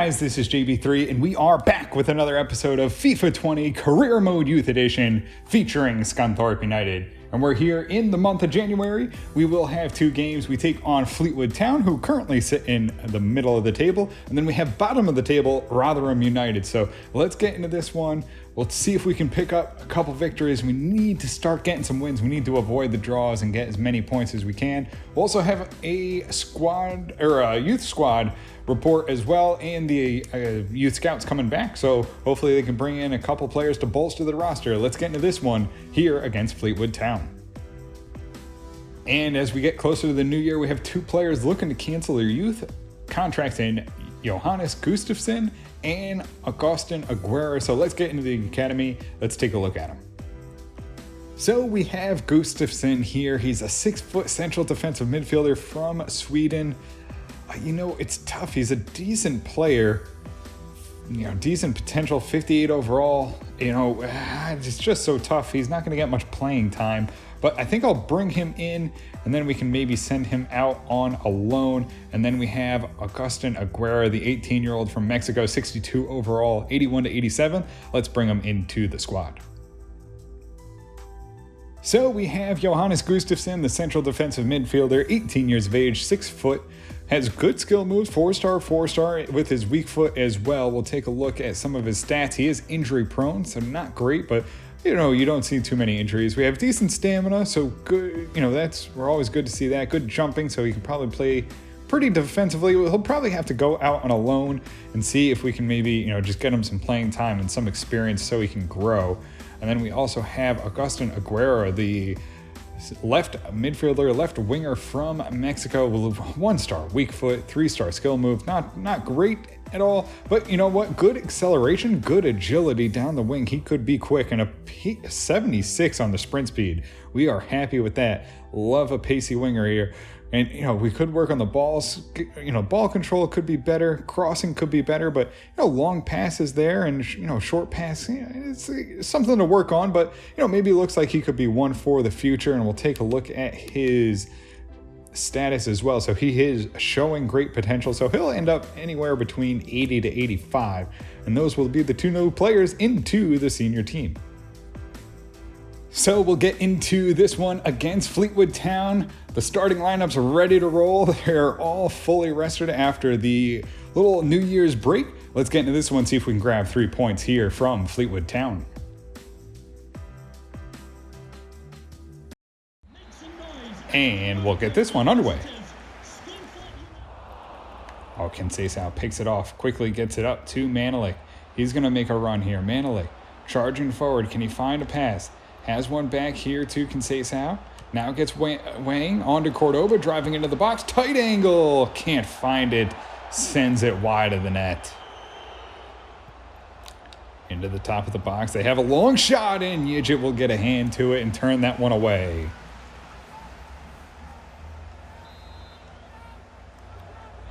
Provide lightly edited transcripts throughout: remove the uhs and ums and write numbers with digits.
guys, this is JB3 and we are back with another episode of FIFA 20 Career Mode Youth Edition featuring Scunthorpe United. And we're here in the month of January. We will have two games. We take on Fleetwood Town, who currently sit in the middle of the table. And then we have bottom of the table, Rotherham United. So let's get into this one. We'll see if we can pick up a couple victories. We need to start getting some wins. We need to avoid the draws and get as many points as we can. We'll also have a squad or a youth squad report as well, and the youth scouts coming back. So hopefully they can bring in a couple players to bolster the roster. Let's get into this one here against Fleetwood Town. And as we get closer to the new year, we have two players looking to cancel their youth contracts in Johannes Gustafsson and Augustin Aguirre. So let's get into the academy. Let's take a look at him. So we have Gustafsson here. He's a 6-foot central defensive midfielder from Sweden. You know, it's tough. He's a decent player, decent potential, 58 overall. It's just so tough. He's not going to get much playing time, but I think I'll bring him in and then we can maybe send him out on a loan. And then we have Augustin Aguirre, the 18-year-old from Mexico, 62 overall, 81 to 87. Let's bring him into the squad. So we have Johannes Gustafsson, the central defensive midfielder, 18 years of age, 6 foot, has good skill moves, 4-star with his weak foot as well. We'll take a look at some of his stats. He is injury prone, so not great, but you don't see too many injuries. We have decent stamina, so good, we're always good to see that. Good jumping, so he can probably play pretty defensively. He'll probably have to go out on a loan and see if we can maybe, just get him some playing time and some experience so he can grow. And then we also have Augustin Aguirre, the left midfielder, left winger from Mexico, with 1-star weak foot, 3-star skill move. Not great at all, but you know what? Good acceleration, good agility down the wing. He could be quick, and a 76 on the sprint speed. We are happy with that. Love a pacey winger here. And, we could work on the balls. Ball control could be better. Crossing could be better. But, long passes there and, short pass, it's something to work on. But, maybe it looks like he could be one for the future. And we'll take a look at his status as well. So he is showing great potential. So he'll end up anywhere between 80 to 85. And those will be the two new players into the senior team. So we'll get into this one against Fleetwood Town. The starting lineup's ready to roll. They're all fully rested after the little New Year's break. Let's get into this one, see if we can grab 3 points here from Fleetwood Town. And we'll get this one underway. Oh, Conceição picks it off, quickly gets it up to Manelik. He's going to make a run here. Manelik charging forward. Can he find a pass? Has one back here to Conceição. Now gets Wang onto Cordoba, driving into the box. Tight angle. Can't find it. Sends it wide of the net. Into the top of the box. They have a long shot in. Yijit will get a hand to it and turn that one away.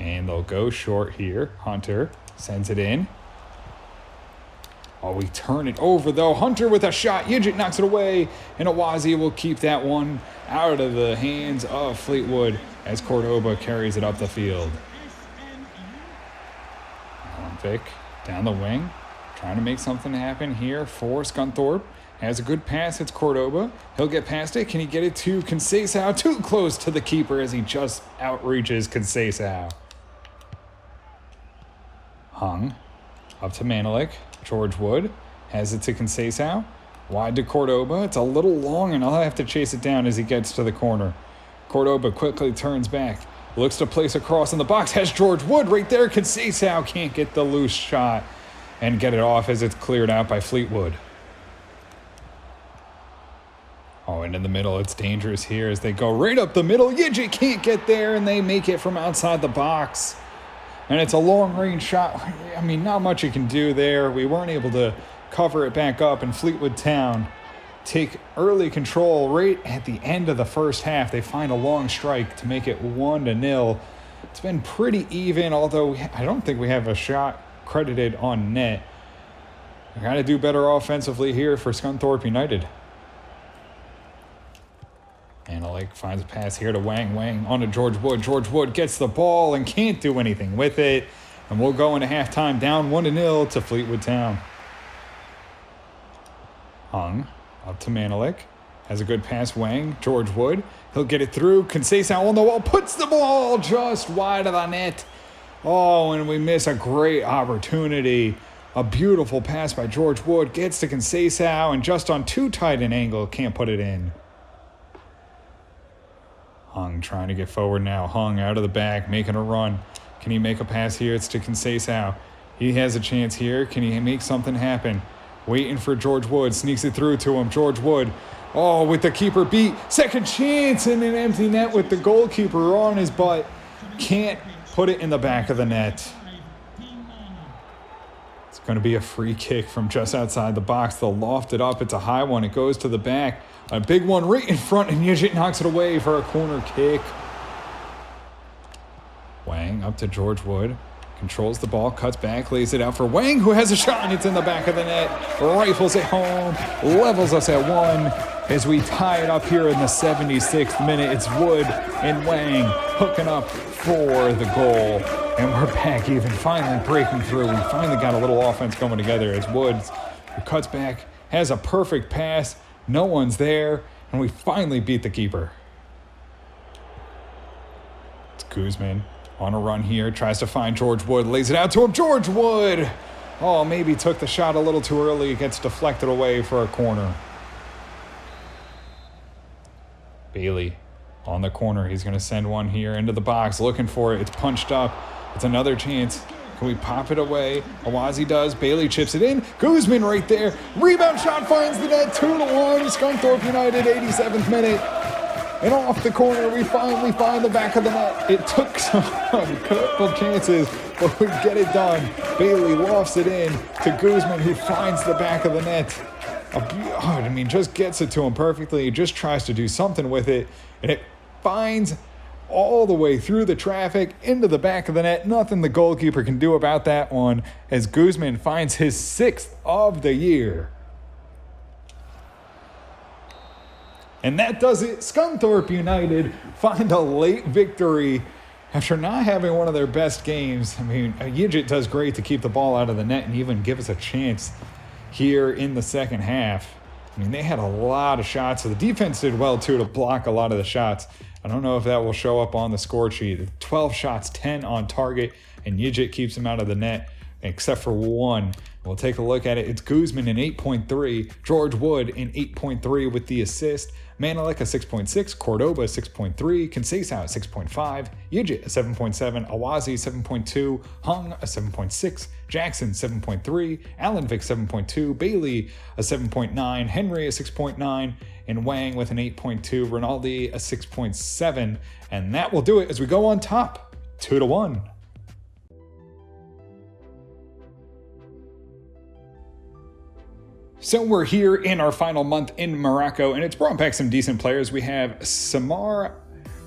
And they'll go short here. Hunter sends it in. Oh, we turn it over, though. Hunter with a shot. Yijit knocks it away. And Awazi will keep that one out of the hands of Fleetwood as Cordoba carries it up the field. Vic down the wing. Trying to make something happen here for Scunthorpe. Has a good pass. It's Cordoba. He'll get past it. Can he get it to Conceição? Too close to the keeper as he just outreaches Conceição. Hung. Up to Manelik. George Wood has it to Conceição. Wide to Cordoba. It's a little long, and I'll have to chase it down as he gets to the corner. Cordoba quickly turns back. Looks to place a cross in the box. Has George Wood right there. Conceição can't get the loose shot and get it off as it's cleared out by Fleetwood. Oh, and in the middle, it's dangerous here as they go right up the middle. Yijit can't get there, and they make it from outside the box. And it's a long-range shot. I mean, not much you can do there. We weren't able to cover it back up, and Fleetwood Town take early control right at the end of the first half. They find a long strike to make it 1-0. It's been pretty even, although I don't think we have a shot credited on net. We got to do better offensively here for Scunthorpe United. Manelik finds a pass here to Wang. Wang onto George Wood. George Wood gets the ball and can't do anything with it. And we'll go into halftime down 1-0 to Fleetwood Town. Hung up to Manelik. Has a good pass, Wang. George Wood. He'll get it through. Conceição on the wall. Puts the ball just wide of the net. Oh, and we miss a great opportunity. A beautiful pass by George Wood. Gets to Conceição and just on too tight an angle. Can't put it in. Hung trying to get forward now. Hung out of the back. Making a run. Can he make a pass here? It's to Conceição. He has a chance here. Can he make something happen? Waiting for George Wood. Sneaks it through to him. George Wood. Oh, with the keeper beat. Second chance in an empty net with the goalkeeper on his butt. Can't put it in the back of the net. It's going to be a free kick from just outside the box. They'll loft it up. It's a high one. It goes to the back. A big one right in front, and Yujit knocks it away for a corner kick. Wang up to George Wood. Controls the ball, cuts back, lays it out for Wang, who has a shot, and it's in the back of the net. Rifles it home, levels us at 1 as we tie it up here in the 76th minute. It's Wood and Wang hooking up for the goal. And we're back even, finally breaking through. We finally got a little offense coming together as Woods, who cuts back, has a perfect pass. No one's there, and we finally beat the keeper. It's Guzman. On a run here, tries to find George Wood, lays it out to him. George Wood! Oh, maybe took the shot a little too early. Gets deflected away for a corner. Bailey on the corner. He's going to send one here into the box, looking for it. It's punched up. It's another chance. Can we pop it away? Awazi does. Bailey chips it in. Guzman right there. Rebound shot finds the net. 2-1. Scunthorpe United, 87th minute. And off the corner, we finally find the back of the net. It took some couple chances, but we get it done. Bailey lofts it in to Guzman, who finds the back of the net. Just gets it to him perfectly. He just tries to do something with it, and it finds all the way through the traffic into the back of the net. Nothing the goalkeeper can do about that one, as Guzman finds his 6th of the year. And that does it. Scunthorpe United find a late victory after not having one of their best games. Yujit does great to keep the ball out of the net and even give us a chance here in the second half. They had a lot of shots, so the defense did well, too, to block a lot of the shots. I don't know if that will show up on the score sheet. 12 shots, 10 on target, and Yujit keeps them out of the net, except for 1. We'll take a look at it. It's Guzman in 8.3, George Wood in 8.3 with the assist, Manelik a 6.6, Cordoba 6.3, Conceição 6.5, Yujit a 7.7, Awazi 7.2, Hung a 7.6, Jackson 7.3, Allenvik 7.2, Bailey a 7.9, Henry a 6.9, and Wang with an 8.2, Rinaldi a 6.7, and that will do it as we go on top, 2-1. So we're here in our final month in Morocco, and it's brought back some decent players. We have Samar,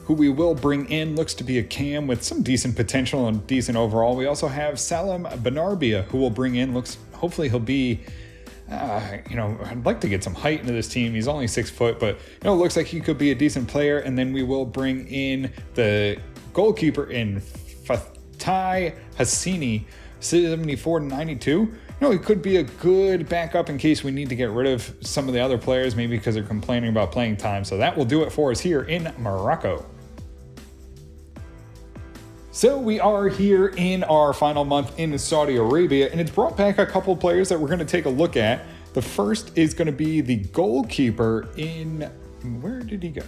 who we will bring in, looks to be a cam with some decent potential and decent overall. We also have Salam Benarbia, who we'll bring in. Hopefully he'll be, I'd like to get some height into this team. He's only 6 foot, but it looks like he could be a decent player. And then we will bring in the goalkeeper in Fatai Hassini, 74-92. He could be a good backup in case we need to get rid of some of the other players, maybe because they're complaining about playing time. So that will do it for us here in Morocco. So we are here in our final month in Saudi Arabia, and it's brought back a couple players that we're going to take a look at. The first is going to be the goalkeeper in, where did he go?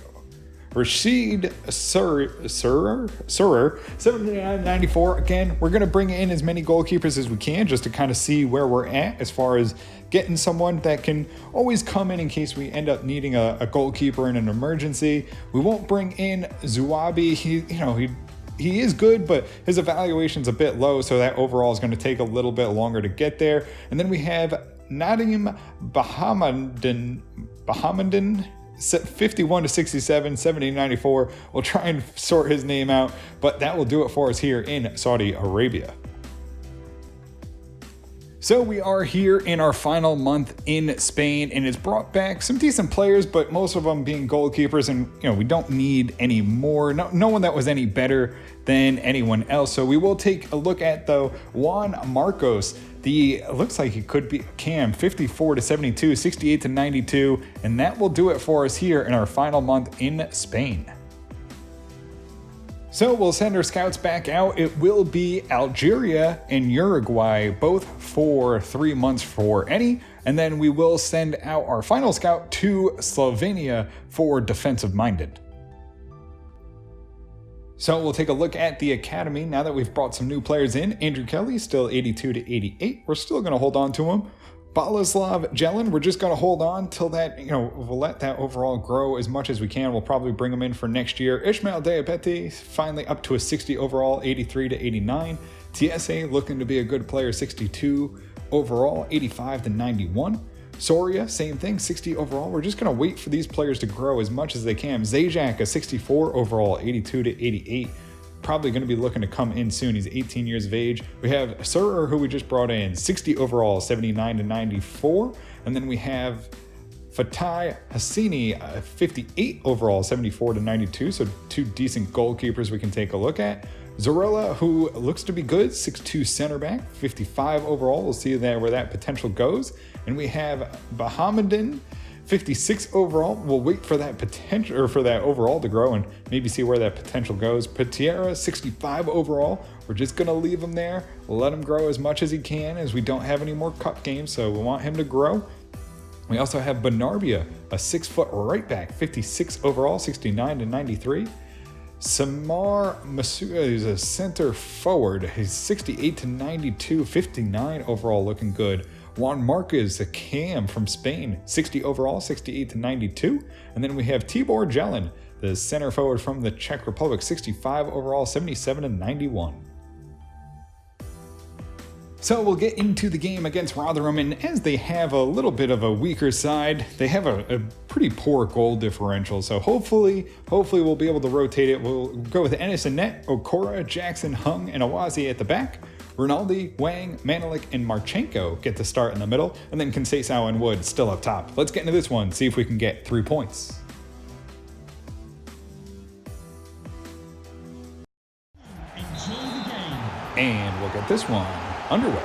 Rashid Surer, 79-94. Again, we're going to bring in as many goalkeepers as we can just to kind of see where we're at as far as getting someone that can always come in case we end up needing a goalkeeper in an emergency. We won't bring in Zuabi. He is good, but his evaluation's a bit low, so that overall is going to take a little bit longer to get there. And then we have Nadim Bahamadan, 51-67, 70-94. We'll try and sort his name out, but that will do it for us here in Saudi Arabia. So we are here in our final month in Spain, and it's brought back some decent players, but most of them being goalkeepers, and we don't need any more. No one that was any better than anyone else. So we will take a look at the Juan Marcos. Looks like he could be Cam, 54 to 72, 68 to 92, and that will do it for us here in our final month in Spain. So we'll send our scouts back out. It will be Algeria and Uruguay, both for 3 months for any. And then we will send out our final scout to Slovenia for defensive-minded. So we'll take a look at the academy now that we've brought some new players in. Andrew Kelly, still 82 to 88. We're still going to hold on to him. Bolislav Jelin, we're just going to hold on till that, we'll let that overall grow as much as we can. We'll probably bring him in for next year. Ishmael Diabete, finally up to a 60 overall, 83 to 89. TSA looking to be a good player, 62 overall, 85 to 91. Soria, same thing, 60 overall. We're just going to wait for these players to grow as much as they can. Zajac, a 64 overall, 82 to 88. Probably going to be looking to come in soon. He's 18 years of age. We have Surer, who we just brought in, 60 overall, 79 to 94. And then we have Fatai Hassini, 58 overall, 74 to 92. So 2 decent goalkeepers we can take a look at. Zorella, who looks to be good, 6'2 center back, 55 overall. We'll see where that potential goes. And we have Bahamadan, 56 overall. We'll wait for that potential, or for that overall to grow and maybe see where that potential goes. Patiera, 65 overall. We're just going to leave him there. Let him grow as much as he can, as we don't have any more cup games, so we want him to grow. We also have Benarbia, a 6-foot right back, 56 overall, 69 to 93. Samar Masuda is a center forward. He's 68 to 92, 59 overall, looking good. Juan Marquez, a cam from Spain, 60 overall, 68 to 92. And then we have Tibor Jelin, the center forward from the Czech Republic, 65 overall, 77 to 91. So we'll get into the game against Rotherham, and as they have a little bit of a weaker side, they have a pretty poor goal differential. So hopefully we'll be able to rotate it. We'll go with Ennis and net, Okora, Jackson, Hung, and Awazi at the back. Rinaldi, Wang, Manelik, and Marchenko get to start in the middle, and then Conceição and Wood still up top. Let's get into this one, see if we can get 3 points. Enjoy the game. And we'll get this one underway.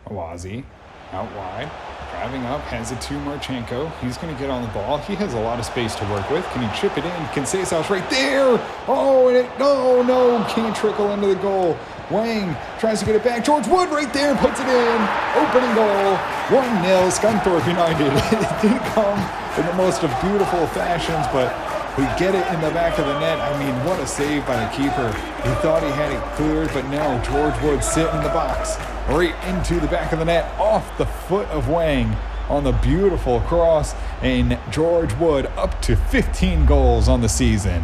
Awazi, out wide, driving up, has it to Marchenko. He's going to get on the ball. He has a lot of space to work with. Can he chip it in? Conceição's right there. Oh, and no, can't trickle into the goal. Wang tries to get it back. George Wood right there, puts it in. Opening goal, 1-0, Scunthorpe United. It didn't come in the most of beautiful fashions, but we get it in the back of the net. I mean, what a save by the keeper. He thought he had it cleared, but no, George Wood sitting in the box. Right into the back of the net, off the foot of Wang on the beautiful cross, and George Wood up to 15 goals on the season.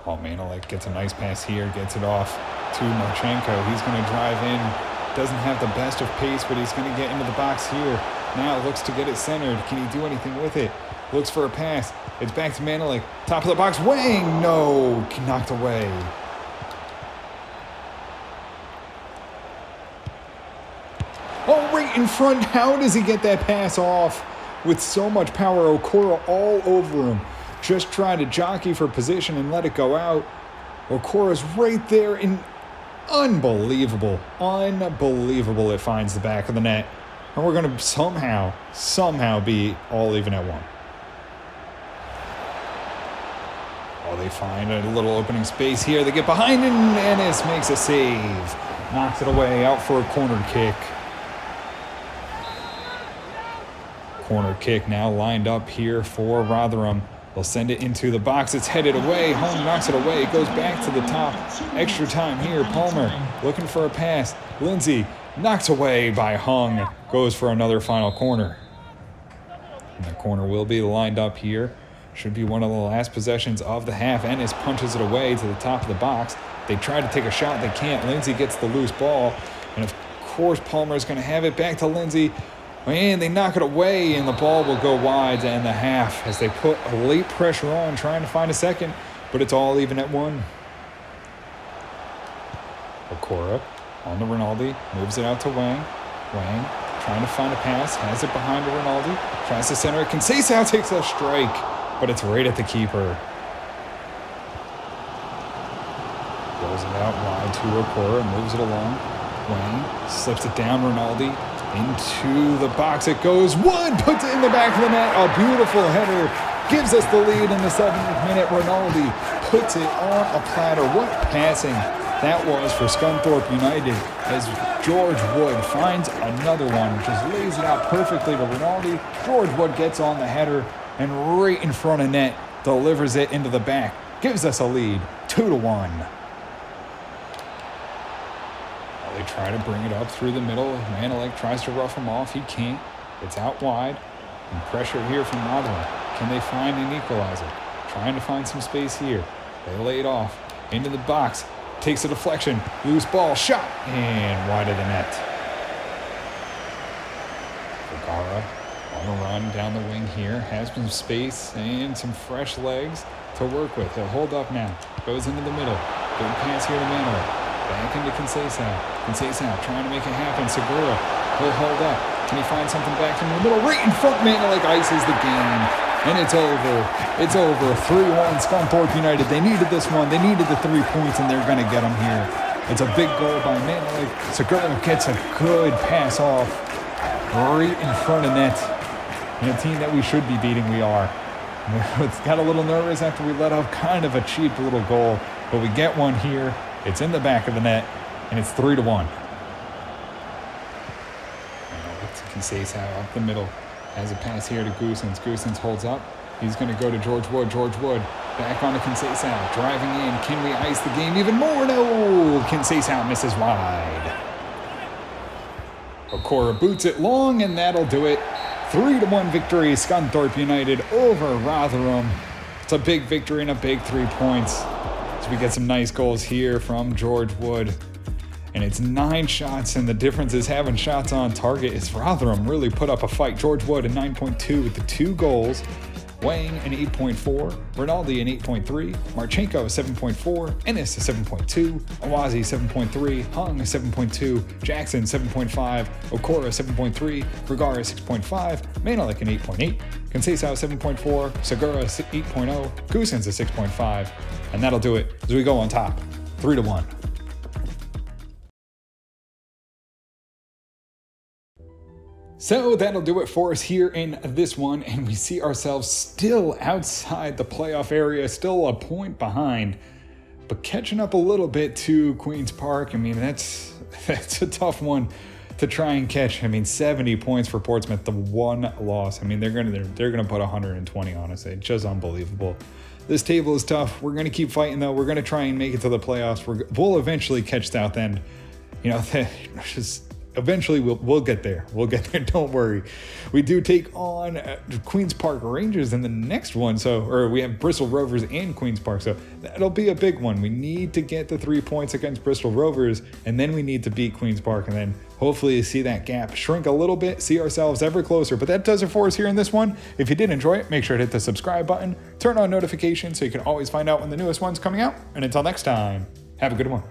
Oh, Manelik gets a nice pass here, gets it off to Marchenko. He's going to drive in, doesn't have the best of pace, but he's going to get into the box here. Now looks to get it centered. Can he do anything with it? Looks for a pass. It's back to Manelik. Top of the box, Wang! No, knocked away. Oh, right in front. How does he get that pass off with so much power? Okora all over him. Just trying to jockey for position and let it go out. Okora's right there, and unbelievable. It finds the back of the net. And we're going to somehow be all even at 1. Oh, they find a little opening space here. They get behind, and Ennis makes a save. Knocks it away, out for a corner kick. Corner kick now lined up here for Rotherham. They'll send it into the box. It's headed away. Hung knocks it away. It goes back to the top. Extra time here. Palmer looking for a pass. Lindsay knocks away by Hung. Goes for another final corner. And the corner will be lined up here. Should be one of the last possessions of the half. Ennis punches it away to the top of the box. They try to take a shot. They can't. Lindsay gets the loose ball. And of course, Palmer's going to have it back to Lindsay. And they knock it away, and the ball will go wide to end the half as they put a late pressure on, trying to find a second, but it's all even at 1. Okora on to Rinaldi, moves it out to Wang. Wang trying to find a pass, has it behind to Rinaldi, tries to center it. Conceição takes a strike, but it's right at the keeper. Rolls it out wide to Okora, moves it along. Wang slips it down Rinaldi. Into the box it goes. Wood puts it in the back of the net. A beautiful header gives us the lead in the 7th minute. Rinaldi puts it on a platter. What passing that was for Scunthorpe United as George Wood finds another one. Just lays it out perfectly to Rinaldi. George Wood gets on the header and right in front of net delivers it into the back. Gives us a lead, 2-1. They try to bring it up through the middle. Manilek tries to rough him off. He can't. It's out wide. And pressure here from Rotherham. Can they find an equalizer? Trying to find some space here. They lay it off. Into the box. Takes a deflection. Loose ball. Shot. And wide of the net. Vergara on a run down the wing here. Has some space and some fresh legs to work with. He'll hold up now. Goes into the middle. Good pass here to Manilek. Back into Conceição. Conceição trying to make it happen. Segura will hold up. Can he find something back in the middle? Right in front, Manilek ices the game. And it's over. It's over. 3-1 Scunthorpe United. They needed this one. They needed the 3 points, and they're going to get them here. It's a big goal by Manilek. Segura gets a good pass off right in front of net. And a team that we should be beating, we are. It's got a little nervous after we let up kind of a cheap little goal. But we get one here. It's in the back of the net, and it's 3-1. Conceição up the middle. Has a pass here to Goosens. Goosens holds up. He's going to go to George Wood. George Wood back on to Conceição. Driving in. Can we ice the game even more? No! Conceição misses wide. Okora boots it long, and that'll do it. 3-1 victory, Scunthorpe United over Rotherham. It's a big victory and a big 3 points. We get some nice goals here from George Wood. And it's 9 shots, and the difference is having shots on target. Is Rotherham really put up a fight. George Wood a 9.2 with the 2 goals. Wang an 8.4. Rinaldi an 8.3. Marchenko a 7.4. Ennis a 7.2. Awazi 7.3. Hung a 7.2. Jackson 7.5. Okora 7.3. Vergara 6.5. Manilek an 8.8. Conceição 7.4. Segura 8.0. Goosens a 6.5. And that'll do it as we go on top, 3-1. So that'll do it for us here in this one, and we see ourselves still outside the playoff area, still a point behind, but catching up a little bit to Queen's Park. I mean, that's a tough one to try and catch. I mean, 70 points for Portsmouth, the 1 loss. I mean, they're gonna put 120 on us. It's just unbelievable. This table is tough. We're gonna keep fighting though. We're gonna try and make it to the playoffs. We'll eventually catch Southend. You know, just eventually we'll get there. We'll get there. Don't worry. We do take on Queen's Park Rangers in the next one. Or we have Bristol Rovers and Queen's Park. So that'll be a big one. We need to get the 3 points against Bristol Rovers, and then we need to beat Queen's Park, and then hopefully see that gap shrink a little bit, see ourselves ever closer. But that does it for us here in this one. If you did enjoy it, make sure to hit the subscribe button, turn on notifications so you can always find out when the newest one's coming out. And until next time, have a good one.